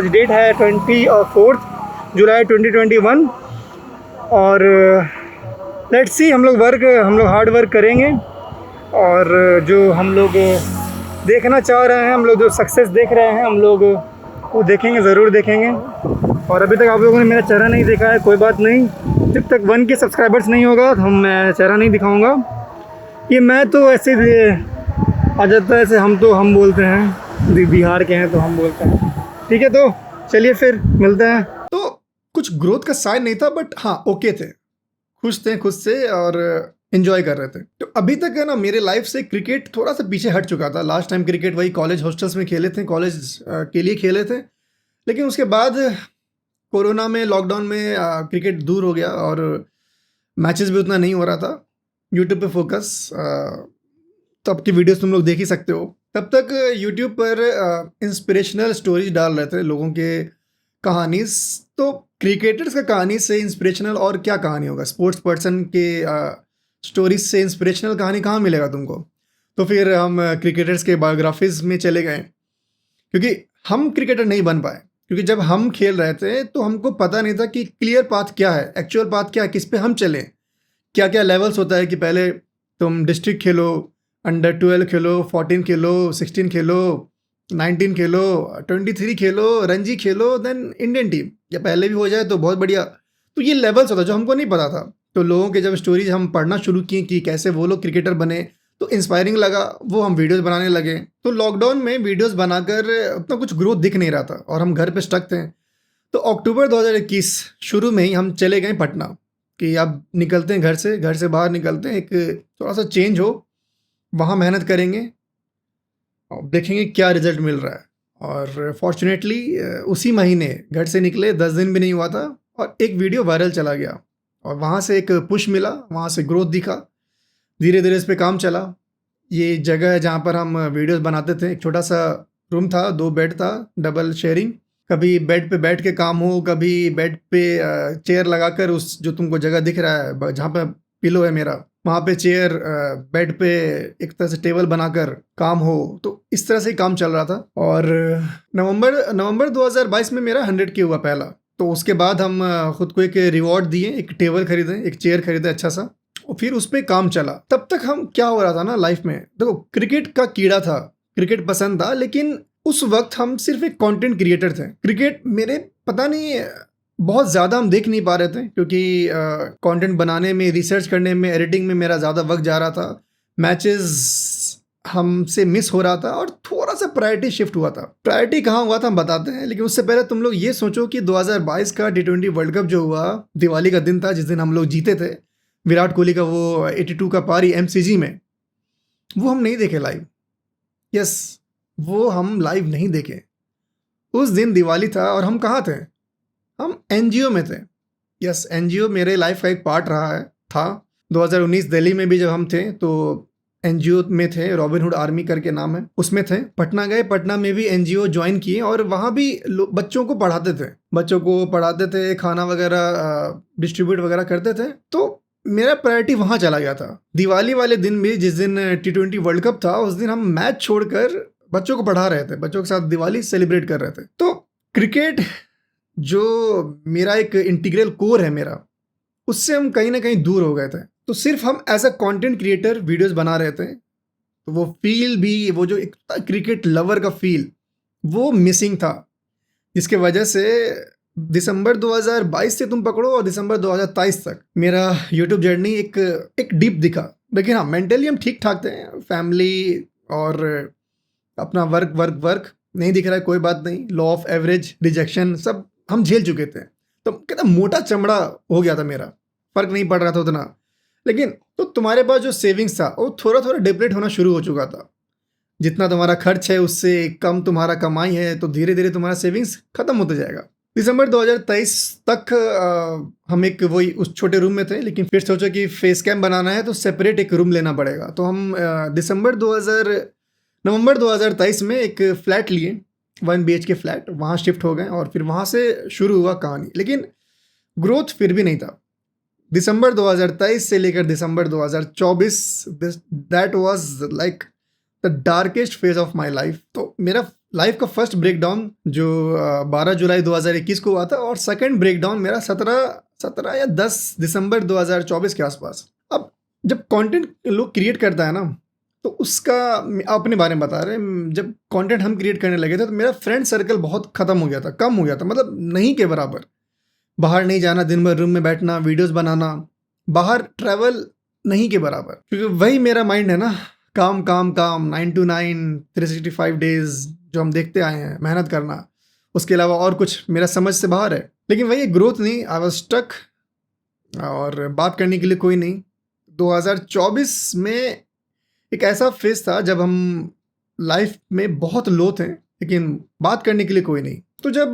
डेट है 24 जुलाई 2021। और लेट्स सी, हम लोग हार्ड वर्क करेंगे और जो हम लोग देखना चाह रहे हैं, हम लोग जो सक्सेस देख रहे हैं, हम लोग वो देखेंगे, ज़रूर देखेंगे। और अभी तक आप लोगों ने मेरा चेहरा नहीं देखा है, कोई बात नहीं, जब तक 1K सब्सक्राइबर्स नहीं होगा तो मैं चेहरा नहीं दिखाऊंगा। ये मैं तो ऐसे आ जाता है, ऐसे हम बोलते हैं, बिहार के हैं तो हम बोलते हैं। ठीक है, तो चलिए फिर मिलते हैं। तो कुछ ग्रोथ का साइन नहीं था, बट हाँ ओके थे, खुश थे खुद से और एंजॉय कर रहे थे। तो अभी तक है ना, मेरे लाइफ से क्रिकेट थोड़ा सा पीछे हट चुका था। लास्ट टाइम क्रिकेट वही कॉलेज हॉस्टल्स में खेले थे, कॉलेज के लिए खेले थे। लेकिन उसके बाद कोरोना में, लॉकडाउन में क्रिकेट दूर हो गया और मैचेस भी उतना नहीं हो रहा था। यूट्यूब पे फोकस, तब की वीडियोस तुम लोग देख ही सकते हो। तब तक यूट्यूब पर इंस्पिरेशनल स्टोरीज डाल रहे थे, लोगों के कहानी। तो क्रिकेटर्स का कहानी से इंस्पिरेशनल और क्या कहानी होगा? स्पोर्ट्स पर्सन के स्टोरीज से इंस्पिरेशनल कहानी कहाँ मिलेगा तुमको? तो फिर हम क्रिकेटर्स के बायोग्राफीज में चले गए, क्योंकि हम क्रिकेटर नहीं बन पाए, क्योंकि जब हम खेल रहे थे तो हमको पता नहीं था कि क्लियर पाथ क्या है, एक्चुअल पाथ क्या है, किस पे हम चलें, क्या क्या लेवल्स होता है कि पहले तुम डिस्ट्रिक्ट खेलो, अंडर 12 खेलो, 14 खेलो, 16 खेलो, 19 खेलो, 23 खेलो, रणजी खेलो, देन इंडियन टीम, या पहले भी हो जाए तो बहुत बढ़िया। तो ये लेवल्स होता है जो हमको नहीं पता था। तो लोगों के जब स्टोरीज हम पढ़ना शुरू किए कि कैसे वो लोग क्रिकेटर बने, तो इंस्पायरिंग लगा, वो हम वीडियोस बनाने लगे। तो लॉकडाउन में वीडियोस बनाकर उतना कुछ ग्रोथ दिख नहीं रहा था और हम घर पे स्टक थे। तो अक्टूबर 2021 शुरू में ही हम चले गए पटना कि अब निकलते हैं घर से बाहर निकलते हैं, एक थोड़ा सा चेंज हो, वहाँ मेहनत करेंगे और देखेंगे क्या रिजल्ट मिल रहा है। और फॉर्चुनेटली उसी महीने घर से निकले, 10 दिन भी नहीं हुआ था और एक वीडियो वायरल चला गया और वहाँ से एक पुश मिला, वहाँ से ग्रोथ दिखा। धीरे धीरे इस पे काम चला। ये जगह है जहाँ पर हम वीडियोस बनाते थे। एक छोटा सा रूम था, 2 बेड था, डबल शेयरिंग। कभी बेड पे बैठ के काम हो, कभी बेड पे चेयर लगाकर, उस जो तुमको जगह दिख रहा है जहाँ पे पिलो है मेरा, वहाँ पे चेयर, बेड पे एक तरह से टेबल बनाकर काम हो। तो इस तरह से ही काम चल रहा था। और नवंबर 2022 में मेरा 100K हुआ पहला। तो उसके बाद हम खुद को एक रिवॉर्ड दिए, एक टेबल खरीदे, एक चेयर खरीदे अच्छा सा, और फिर उस पर काम चला। तब तक हम क्या हो रहा था ना लाइफ में, देखो क्रिकेट का कीड़ा था, क्रिकेट पसंद था, लेकिन उस वक्त हम सिर्फ एक कंटेंट क्रिएटर थे। क्रिकेट मेरे पता नहीं बहुत ज़्यादा हम देख नहीं पा रहे थे, क्योंकि कंटेंट बनाने में, रिसर्च करने में, एडिटिंग में मेरा ज़्यादा वक्त जा रहा था। मैचेस हमसे मिस हो रहा था और थोड़ा सा प्रायोरिटी शिफ्ट हुआ था। प्रायोरिटी कहाँ हुआ था हम बताते हैं, लेकिन उससे पहले तुम लोग ये सोचो कि 2022 का T20 वर्ल्ड कप जो हुआ, दिवाली का दिन था जिस दिन हम लोग जीते थे, विराट कोहली का वो 82 का पारी MCG में, वो हम नहीं देखे लाइव। यस, वो हम लाइव नहीं देखे। उस दिन दिवाली था और हम कहाँ थे? हम NGO में थे। यस, NGO मेरे लाइफ का एक पार्ट रहा है था। 2019 दिल्ली में भी जब हम थे तो NGO में थे, रॉबिन हुड आर्मी करके नाम है, उसमें थे। पटना गए, पटना में भी NGO ज्वाइन किए और वहाँ भी बच्चों को पढ़ाते थे, खाना वगैरह डिस्ट्रीब्यूट वगैरह करते थे। तो मेरा प्रायोरिटी वहाँ चला गया था। दिवाली वाले दिन भी, जिस दिन T20 वर्ल्ड कप था, उस दिन हम मैच छोड़कर बच्चों को पढ़ा रहे थे, बच्चों के साथ दिवाली सेलिब्रेट कर रहे थे। तो क्रिकेट जो मेरा एक इंटीग्रल कोर है मेरा, उससे हम कहीं ना कहीं दूर हो गए थे। तो सिर्फ हम as a content creator videos बना रहे थे, तो वो फील भी, वो जो एक क्रिकेट लवर का फील, वो मिसिंग था, जिसके वजह से दिसंबर 2022 से तुम पकड़ो और दिसंबर 2023 तक मेरा यूट्यूब जर्नी एक डीप दिखा। लेकिन हाँ, मेंटली हम ठीक ठाक थे, फैमिली और अपना वर्क नहीं दिख रहा है, कोई बात नहीं, लॉ ऑफ एवरेज, रिजेक्शन सब हम झेल चुके थे। तो कहता मोटा चमड़ा हो गया था मेरा, फर्क नहीं पड़ रहा था उतना। लेकिन तो तुम्हारे पास जो सेविंग्स था वो थोड़ा थोड़ा डिप्लीट होना शुरू हो चुका था। जितना तुम्हारा खर्च है उससे कम तुम्हारा कमाई है, तो धीरे धीरे तुम्हारा सेविंग्स खत्म होते जाएगा। दिसंबर 2023 तक हम एक वही उस छोटे रूम में थे, लेकिन फिर सोचा कि फेस कैम बनाना है तो सेपरेट एक रूम लेना पड़ेगा। तो हम नवंबर 2023 में एक फ्लैट लिए, 1 BHK फ्लैट, वहाँ शिफ्ट हो गए और फिर वहाँ से शुरू हुआ कहानी। लेकिन ग्रोथ फिर भी नहीं था। दिसंबर 2023 से लेकर दिसंबर 2024, that was like the darkest phase of my life. तो मेरा लाइफ का फर्स्ट ब्रेकडाउन जो 12 जुलाई 2021 को हुआ था, और सेकंड ब्रेकडाउन मेरा 17 या 10 दिसंबर 2024 के आसपास। अब जब कंटेंट लोग क्रिएट करता है ना, तो उसका अपने बारे में बता रहे हैं, जब कंटेंट हम क्रिएट करने लगे थे तो मेरा फ्रेंड सर्कल बहुत ख़त्म हो गया था, कम हो गया था, मतलब नहीं के बराबर। बाहर नहीं जाना, दिन भर रूम में बैठना, वीडियोस बनाना, बाहर ट्रैवल नहीं के बराबर, क्योंकि वही मेरा माइंड है ना, काम काम काम, 9 to 9, 365 डेज जो हम देखते आए हैं, मेहनत करना, उसके अलावा और कुछ मेरा समझ से बाहर है। लेकिन वही ग्रोथ नहीं, आई वाज स्टक और बात करने के लिए कोई नहीं। 2024 में एक ऐसा फेज था जब हम लाइफ में बहुत लो थे, लेकिन बात करने के लिए कोई नहीं। तो जब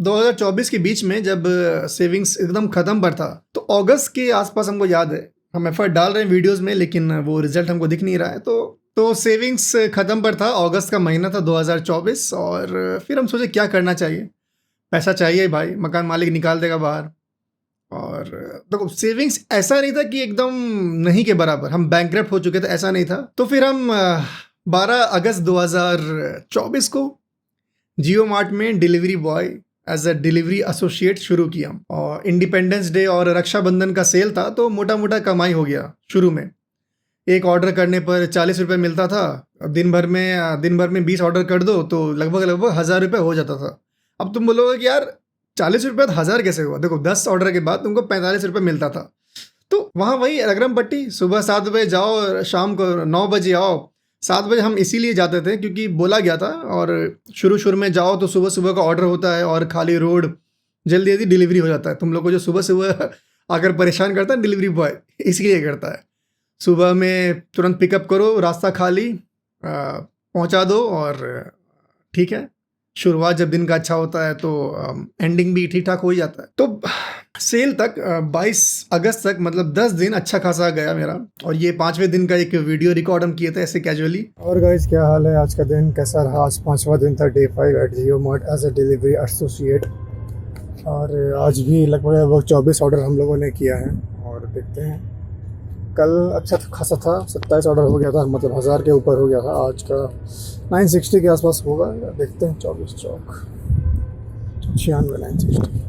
2024 के बीच में जब सेविंग्स एकदम ख़त्म पर था, तो अगस्त के आसपास हमको याद है, हम एफर्ट डाल रहे हैं वीडियोस में, लेकिन वो रिजल्ट हमको दिख नहीं रहा है। तो सेविंग्स ख़त्म पर था, अगस्त का महीना था 2024, और फिर हम सोचे क्या करना चाहिए। पैसा चाहिए भाई, मकान मालिक निकाल देगा बाहर। और देखो, सेविंग्स ऐसा नहीं था कि एकदम नहीं के बराबर, हम बैंकक्रप्ट हो चुके थे, ऐसा नहीं था। तो फिर हम 12 अगस्त 2024 को जियो मार्ट में delivery boy as a delivery associate शुरू किया। और इंडिपेंडेंस डे और रक्षाबंधन का सेल था, तो मोटा मोटा कमाई हो गया शुरू में। एक ऑर्डर करने पर 40 रुपये मिलता था। दिन भर में 20 ऑर्डर कर दो तो लगभग 1000 रुपये हो जाता था। अब तुम बोलोगे कि यार 40 रुपये तो 1000 कैसे हुआ? देखो, 10 ऑर्डर के बाद तुमको 45 रुपये मिलता था। तो वहाँ वही रगरम पट्टी, सुबह 7 बजे जाओ, शाम को 9 बजे आओ। 7 बजे हम इसीलिए जाते थे क्योंकि बोला गया था, और शुरू में जाओ तो सुबह सुबह का ऑर्डर होता है और खाली रोड, जल्दी जल्दी डिलीवरी हो जाता है। तुम लोग को जो सुबह सुबह आकर परेशान करता है डिलीवरी बॉय, इसलिए करता है। सुबह में तुरंत पिकअप करो, रास्ता खाली, पहुंचा दो, और ठीक है। शुरुआत जब दिन का अच्छा होता है तो एंडिंग भी ठीक ठाक हो ही जाता है। तो सेल तक 22 अगस्त तक, मतलब 10 दिन अच्छा खासा गया मेरा। और ये 5वें दिन का एक वीडियो रिकॉर्ड हम किए थे ऐसे कैजुअली। और गाइस, क्या हाल है? आज का दिन कैसा रहा? आज 5वां दिन था, day 5 at JioMart as a delivery associate. और आज भी लगभग 24 ऑर्डर हम लोगों ने किया है। और देखते हैं, कल अच्छा खासा था, 27 ऑर्डर हो गया था, मतलब 1000 के ऊपर हो गया था। आज का 960 के आसपास होगा। देखते हैं, 24 चौक 96, 960,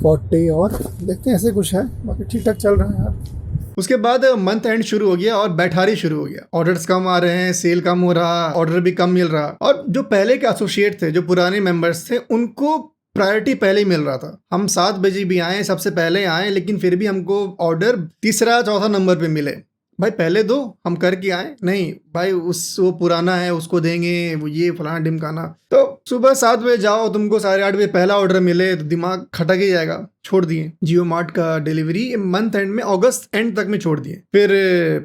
40, और देखते हैं, ऐसे कुछ है। बाकी ठीक ठाक चल रहा है यार। उसके बाद मंथ एंड शुरू हो गया और बैठारी शुरू हो गया। ऑर्डर्स कम आ रहे हैं, सेल कम हो रहा, ऑर्डर भी कम मिल रहा। और जो पहले के एसोसिएट थे, जो पुराने मेंबर्स थे, उनको प्रायोरिटी पहले ही मिल रहा था। हम 7 बजे भी आए, सबसे पहले आए, लेकिन फिर भी हमको ऑर्डर तीसरा चौथा नंबर पे मिले। भाई पहले दो, हम करके आए। नहीं भाई वो पुराना है, उसको देंगे, वो ये फलाना ढिमकाना। तो सुबह 7 बजे जाओ, तुमको 8:30 बजे पहला ऑर्डर मिले तो दिमाग खटक ही जाएगा। छोड़ दिए जियो मार्ट का डिलीवरी, मंथ एंड में, अगस्त एंड तक में छोड़ दिए। फिर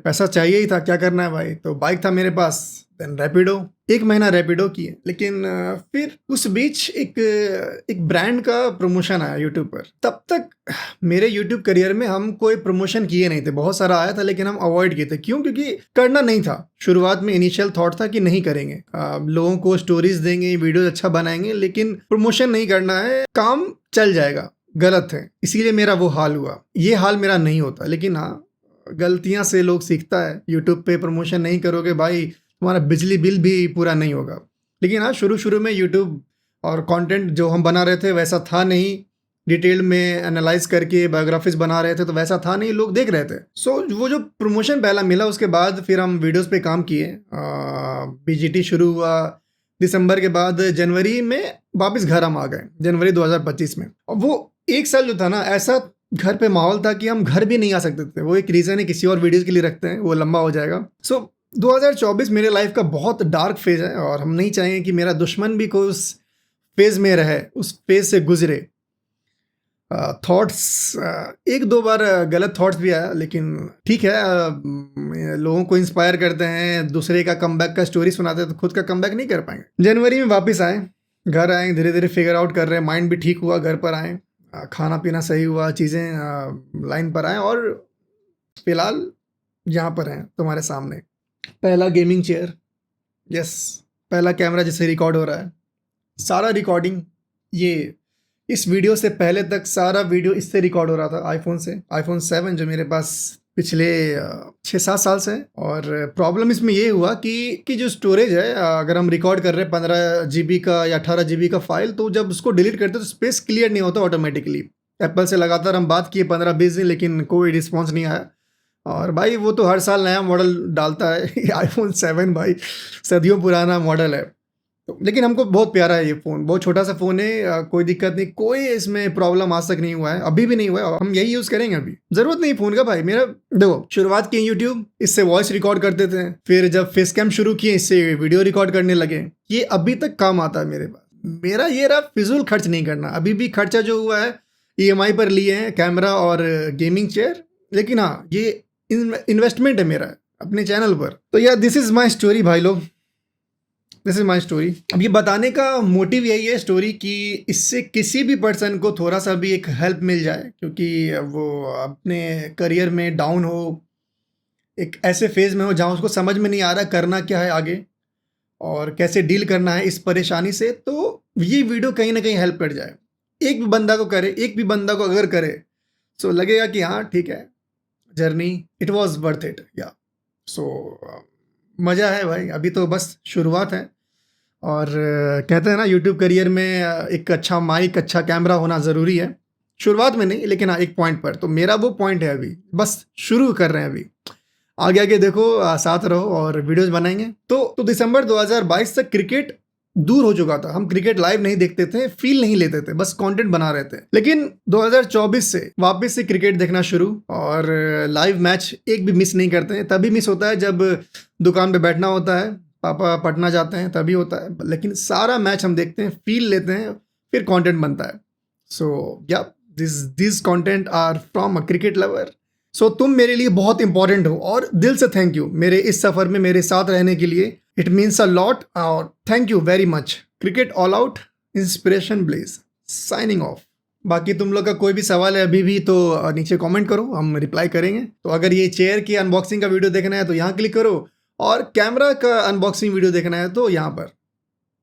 पैसा चाहिए ही था, क्या करना है भाई, तो बाइक था मेरे पास, देन रैपिडो। 1 महीना रैपिडो किए, लेकिन फिर उस बीच एक ब्रांड का प्रमोशन आया यूट्यूब पर। तब तक मेरे यूट्यूब करियर में हम कोई प्रमोशन किए नहीं थे, बहुत सारा आया था लेकिन हम अवॉइड किए थे। क्यों? क्योंकि करना नहीं था। शुरुआत में इनिशियल थॉट था कि नहीं करेंगे, लोगों को स्टोरीज देंगे, वीडियो अच्छा बनाएंगे, लेकिन प्रमोशन नहीं करना है, काम चल जाएगा। गलत है, इसीलिए मेरा वो हाल हुआ। ये हाल मेरा नहीं होता, लेकिन हाँ, गलतियां से लोग सीखता है। यूट्यूब पे प्रमोशन नहीं करोगे भाई, तुम्हारा बिजली बिल भी पूरा नहीं होगा। लेकिन हाँ, शुरू में यूट्यूब और कंटेंट जो हम बना रहे थे वैसा था नहीं, डिटेल में एनालाइज करके बायोग्राफीज बना रहे थे तो वैसा था नहीं, लोग देख रहे थे। सो वो जो प्रमोशन पहला मिला, उसके बाद फिर हम वीडियोस पे काम किए। बीजीटी शुरू हुआ दिसंबर के बाद, जनवरी में वापस घर हम आ गए, जनवरी 2025 में। और वो 1 साल जो था ना, ऐसा घर पे माहौल था कि हम घर भी नहीं आ सकते थे। वो एक रीज़न है, किसी और वीडियोज़ के लिए रखते हैं, वो लंबा हो जाएगा। सो 2024 मेरे लाइफ का बहुत डार्क फेज है, और हम नहीं चाहेंगे कि मेरा दुश्मन भी कोई उस फेज में रहे, उस फेज से गुजरे। थॉट्स 1-2 बार गलत थॉट्स भी आया, लेकिन ठीक है, लोगों को इंस्पायर करते हैं, दूसरे का कमबैक का स्टोरी सुनाते हैं, तो खुद का कमबैक नहीं कर पाएंगे। जनवरी में वापस आए, घर आए, धीरे धीरे फिगर आउट कर रहे हैं, माइंड भी ठीक हुआ, घर पर आए, खाना पीना सही हुआ, चीज़ें लाइन पर आए, और फिलहाल यहाँ पर हैं तुम्हारे सामने। पहला गेमिंग चेयर, यस, पहला कैमरा जिससे रिकॉर्ड हो रहा है। सारा रिकॉर्डिंग ये इस वीडियो से पहले तक सारा वीडियो इससे रिकॉर्ड हो रहा था, आईफोन से, आईफोन 7 जो मेरे पास पिछले 6-7 साल से है। और प्रॉब्लम इसमें ये हुआ कि जो स्टोरेज है, अगर हम रिकॉर्ड कर रहे हैं 15 GB का या 18 GB का फाइल, तो जब उसको डिलीट करते तो स्पेस क्लियर नहीं होता ऑटोमेटिकली। एप्पल से लगातार हम बात किए 15-20 दिन, लेकिन कोई रिस्पॉन्स नहीं आया। और भाई वो तो हर साल नया मॉडल डालता है आईफोन 7 भाई सदियों पुराना मॉडल है। तो लेकिन हमको बहुत प्यारा है ये फ़ोन, बहुत छोटा सा फ़ोन है, कोई दिक्कत नहीं, कोई इसमें प्रॉब्लम आज तक नहीं हुआ है, अभी भी नहीं हुआ है, और हम यही यूज़ करेंगे। अभी ज़रूरत नहीं फ़ोन का भाई। मेरा देखो, शुरुआत की यूट्यूब, इससे वॉइस रिकॉर्ड करते थे, फिर जब फेस कैम शुरू किए, इससे वीडियो रिकॉर्ड करने लगे। ये अभी तक काम आता है मेरे पास। मेरा ये रहा फिजूल खर्च नहीं करना। अभी भी खर्चा जो हुआ है EMI पर लिए हैं, कैमरा और गेमिंग चेयर, लेकिन हाँ, ये इन्वेस्टमेंट है मेरा अपने चैनल पर। तो यार, दिस इज़ माई स्टोरी भाई लोग, दिस इज माई स्टोरी। अब ये बताने का मोटिव यही है स्टोरी, कि इससे किसी भी पर्सन को थोड़ा सा भी एक हेल्प मिल जाए, क्योंकि वो अपने करियर में डाउन हो, एक ऐसे फेज में हो जहाँ उसको समझ में नहीं आ रहा करना क्या है आगे और कैसे डील करना है इस परेशानी से, तो ये वीडियो कहीं ना कहीं हेल्प कर जाए। एक भी बंदा को करे, एक भी बंदा को अगर करे, सो लगेगा कि हाँ ठीक है, journey it was worth it. या सो मज़ा है भाई, अभी तो बस शुरुआत है। और कहते हैं ना, यूट्यूब करियर में एक अच्छा माइक, अच्छा कैमरा होना ज़रूरी है। शुरुआत में नहीं, लेकिन हाँ एक पॉइंट पर। तो मेरा वो पॉइंट है, अभी बस शुरू कर रहे हैं। अभी आगे आगे देखो, साथ रहो और वीडियोस बनाएंगे। तो दिसंबर 2022 तक क्रिकेट दूर हो चुका था। हम क्रिकेट लाइव नहीं देखते थे, फील नहीं लेते थे, बस कंटेंट बना रहे थे। लेकिन 2024 से वापस से क्रिकेट देखना शुरू, और लाइव मैच एक भी मिस नहीं करते हैं। तभी मिस होता है जब दुकान पे बैठना होता है, पापा पटना जाते हैं, तभी होता है। लेकिन सारा मैच हम देखते हैं, फील लेते हैं, फिर कंटेंट बनता है। So yeah this content are from a cricket lover. So तुम मेरे लिए बहुत इंपॉर्टेंट हो, और दिल से थैंक यू मेरे इस सफ़र में मेरे साथ रहने के लिए। इट मीन्स अ लॉट, और thank you very much. Cricket all out, inspiration blaze, signing off. बाकी तुम लोग का कोई भी सवाल है अभी भी, तो नीचे कमेंट करो, हम रिप्लाई करेंगे। तो अगर ये चेयर की अनबॉक्सिंग का वीडियो देखना है तो यहाँ क्लिक करो, और कैमरा का अनबॉक्सिंग वीडियो देखना है तो यहाँ पर।